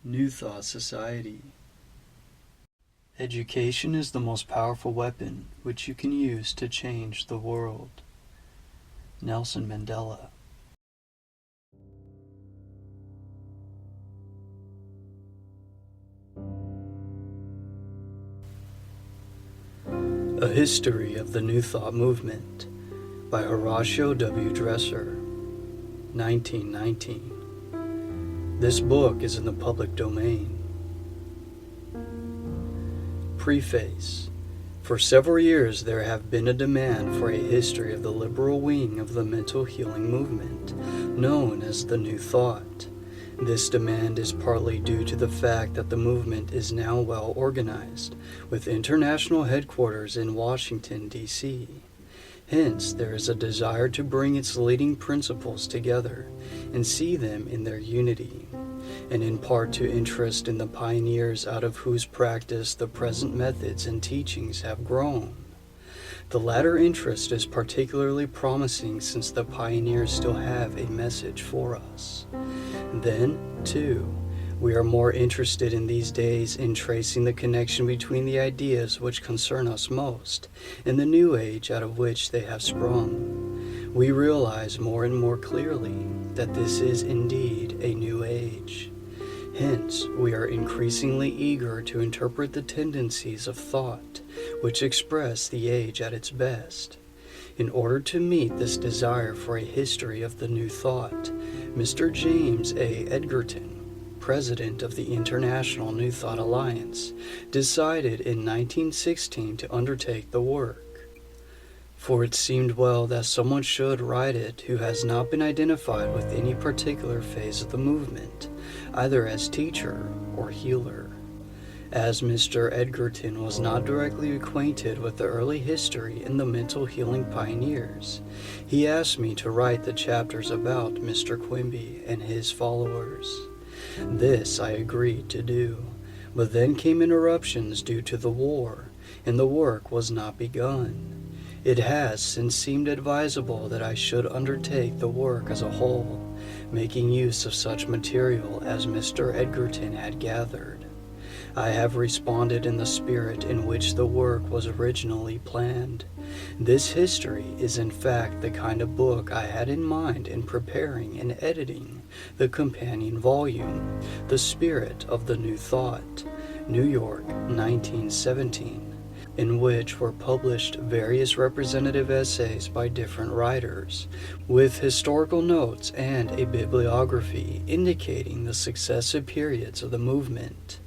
New Thought Society. Education is the most powerful weapon which you can use to change the world. Nelson Mandela. A History of the New Thought Movement by Horatio W. Dresser, 1919. This book is in the public domain. Preface. For several years there have been a demand for a history of the liberal wing of the mental healing movement, known as the New Thought. This demand is partly due to the fact that the movement is now well organized, with international headquarters in Washington, D.C. Hence, there is a desire to bring its leading principles together and see them in their unity, and in part to interest in the pioneers out of whose practice the present methods and teachings have grown. The latter interest is particularly promising since the pioneers still have a message for us. Then, too, we are more interested in these days in tracing the connection between the ideas which concern us most and the new age out of which they have sprung. We realize more and more clearly that this is indeed a new age. Hence, we are increasingly eager to interpret the tendencies of thought which express the age at its best. In order to meet this desire for a history of the New Thought, Mr. James A. Edgerton, president of the International New Thought Alliance, decided in 1916 to undertake the work. For it seemed well that someone should write it who has not been identified with any particular phase of the movement, either as teacher or healer. As Mr. Edgerton was not directly acquainted with the early history and the mental healing pioneers, he asked me to write the chapters about Mr. Quimby and his followers. This I agreed to do, but then came interruptions due to the war, and the work was not begun. It has since seemed advisable that I should undertake the work as a whole, making use of such material as Mr. Edgerton had gathered. I have responded in the spirit in which the work was originally planned. This history is in fact the kind of book I had in mind in preparing and editing the companion volume, The Spirit of the New Thought, New York, 1917, in which were published various representative essays by different writers, with historical notes and a bibliography indicating the successive periods of the movement.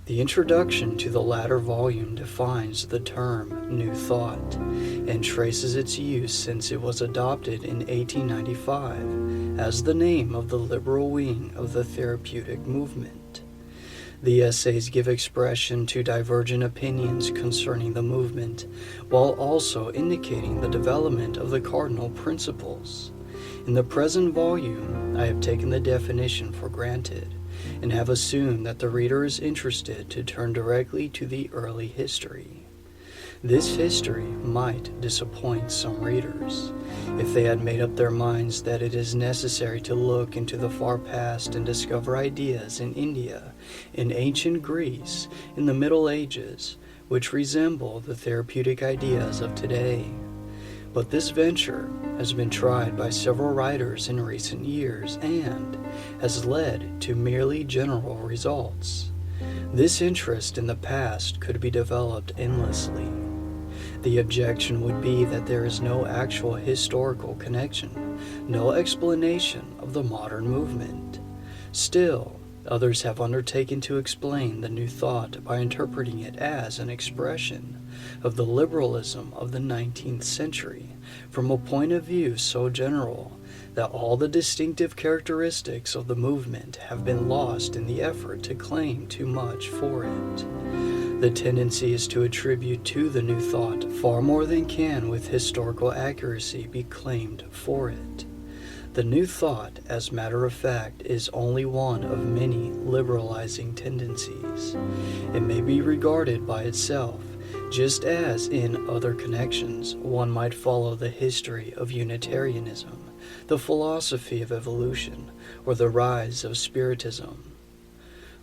The introduction to the latter volume defines the term New Thought and traces its use since it was adopted in 1895 as the name of the liberal wing of the therapeutic movement. The essays give expression to divergent opinions concerning the movement, while also indicating the development of the cardinal principles. In the present volume, I have taken the definition for granted, and have assumed that the reader is interested to turn directly to the early history. This history might disappoint some readers if they had made up their minds that it is necessary to look into the far past and discover ideas in India, in ancient Greece, in the Middle Ages, which resemble the therapeutic ideas of today. But this venture has been tried by several writers in recent years and has led to merely general results. This interest in the past could be developed endlessly. The objection would be that there is no actual historical connection, no explanation of the modern movement. Still, others have undertaken to explain the New Thought by interpreting it as an expression of the liberalism of the 19th century from a point of view so general that all the distinctive characteristics of the movement have been lost in the effort to claim too much for it. The tendency is to attribute to the New Thought far more than can with historical accuracy be claimed for it. The New Thought, as matter of fact, is only one of many liberalizing tendencies. It may be regarded by itself, just as in other connections one might follow the history of Unitarianism, the philosophy of evolution, or the rise of Spiritism.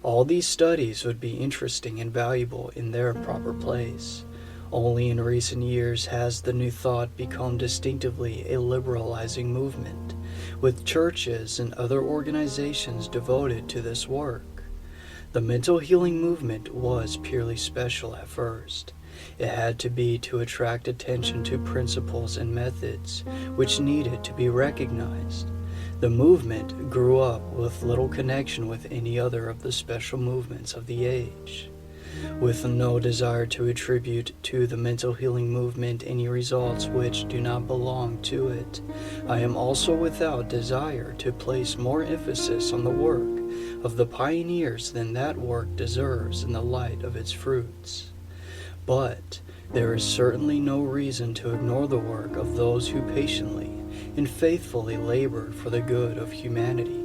All these studies would be interesting and valuable in their proper place. Only in recent years has the New Thought become distinctively a liberalizing movement, with churches and other organizations devoted to this work. The mental healing movement was purely special at first. It had to be to attract attention to principles and methods which needed to be recognized. The movement grew up with little connection with any other of the special movements of the age. With no desire to attribute to the mental healing movement any results which do not belong to it, I am also without desire to place more emphasis on the work of the pioneers than that work deserves in the light of its fruits. But there is certainly no reason to ignore the work of those who patiently and faithfully labored for the good of humanity.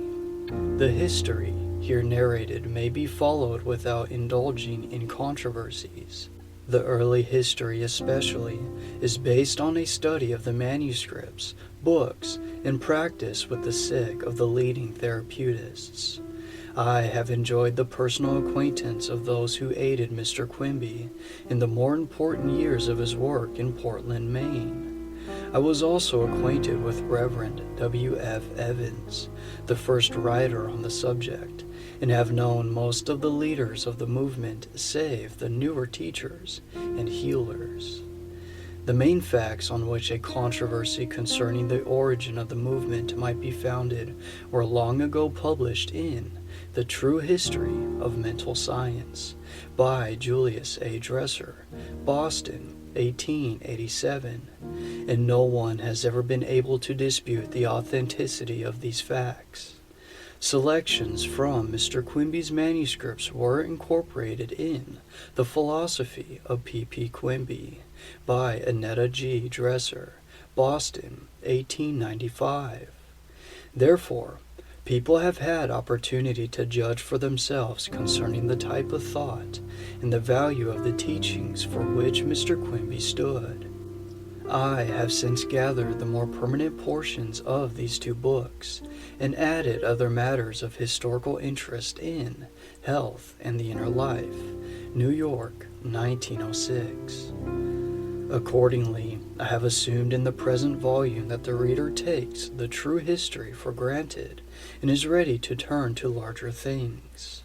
The history here narrated may be followed without indulging in controversies. The early history especially is based on a study of the manuscripts, books, and practice with the sick of the leading therapeutists. I have enjoyed the personal acquaintance of those who aided Mr. Quimby in the more important years of his work in Portland, Maine. I was also acquainted with Reverend W. F. Evans, the first writer on the subject, and have known most of the leaders of the movement save the newer teachers and healers. The main facts on which a controversy concerning the origin of the movement might be founded were long ago published in The True History of Mental Science by Julius A. Dresser, Boston, 1887, and no one has ever been able to dispute the authenticity of these facts. Selections from Mr. Quimby's manuscripts were incorporated in The Philosophy of P. P. Quimby by Annetta G. Dresser, Boston, 1895. Therefore, people have had opportunity to judge for themselves concerning the type of thought and the value of the teachings for which Mr. Quimby stood. I have since gathered the more permanent portions of these two books and added other matters of historical interest in Health and the Inner Life, New York, 1906. Accordingly, I have assumed in the present volume that the reader takes the true history for granted and is ready to turn to larger things.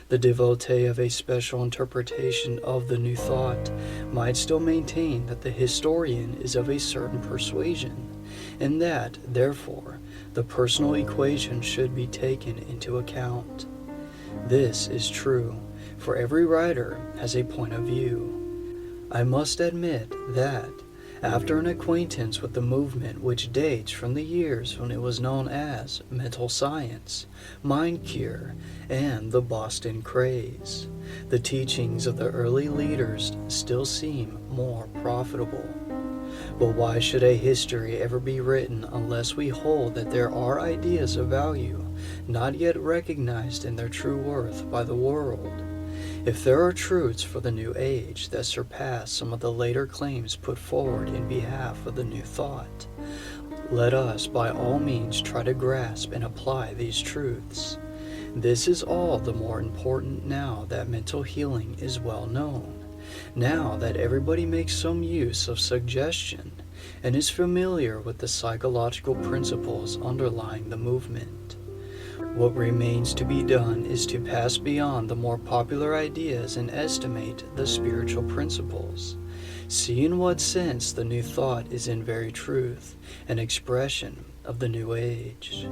The devotee of a special interpretation of the New Thought might still maintain that the historian is of a certain persuasion, and that, therefore, the personal equation should be taken into account. This is true, for every writer has a point of view. I must admit that, after an acquaintance with the movement which dates from the years when it was known as mental science, mind cure, and the Boston craze, the teachings of the early leaders still seem more profitable. But why should a history ever be written unless we hold that there are ideas of value not yet recognized in their true worth by the world? If there are truths for the new age that surpass some of the later claims put forward in behalf of the New Thought, let us by all means try to grasp and apply these truths. This is all the more important now that mental healing is well known, now that everybody makes some use of suggestion and is familiar with the psychological principles underlying the movement. What remains to be done is to pass beyond the more popular ideas and estimate the spiritual principles. See in what sense the New Thought is in very truth an expression of the New Age.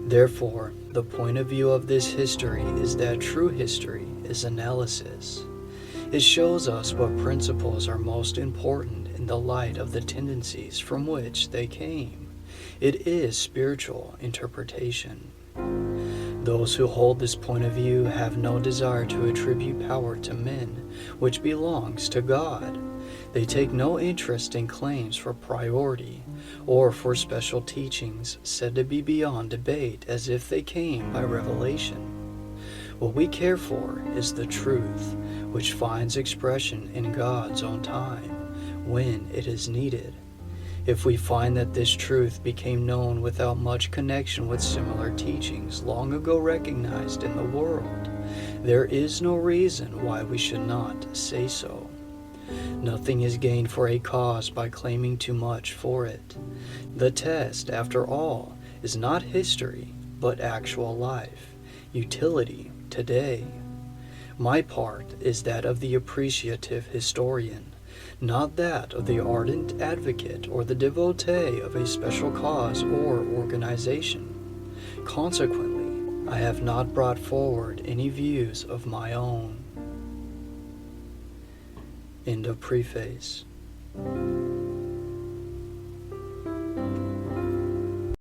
Therefore, the point of view of this history is that true history is analysis. It shows us what principles are most important in the light of the tendencies from which they came. It is spiritual interpretation. Those who hold this point of view have no desire to attribute power to men, which belongs to God. They take no interest in claims for priority, or for special teachings said to be beyond debate as if they came by revelation. What we care for is the truth, which finds expression in God's own time, when it is needed. If we find that this truth became known without much connection with similar teachings long ago recognized in the world, there is no reason why we should not say so. Nothing is gained for a cause by claiming too much for it. The test, after all, is not history, but actual life, utility today. My part is that of the appreciative historian, not that of the ardent advocate or the devotee of a special cause or organization. Consequently, I have not brought forward any views of my own. End of preface.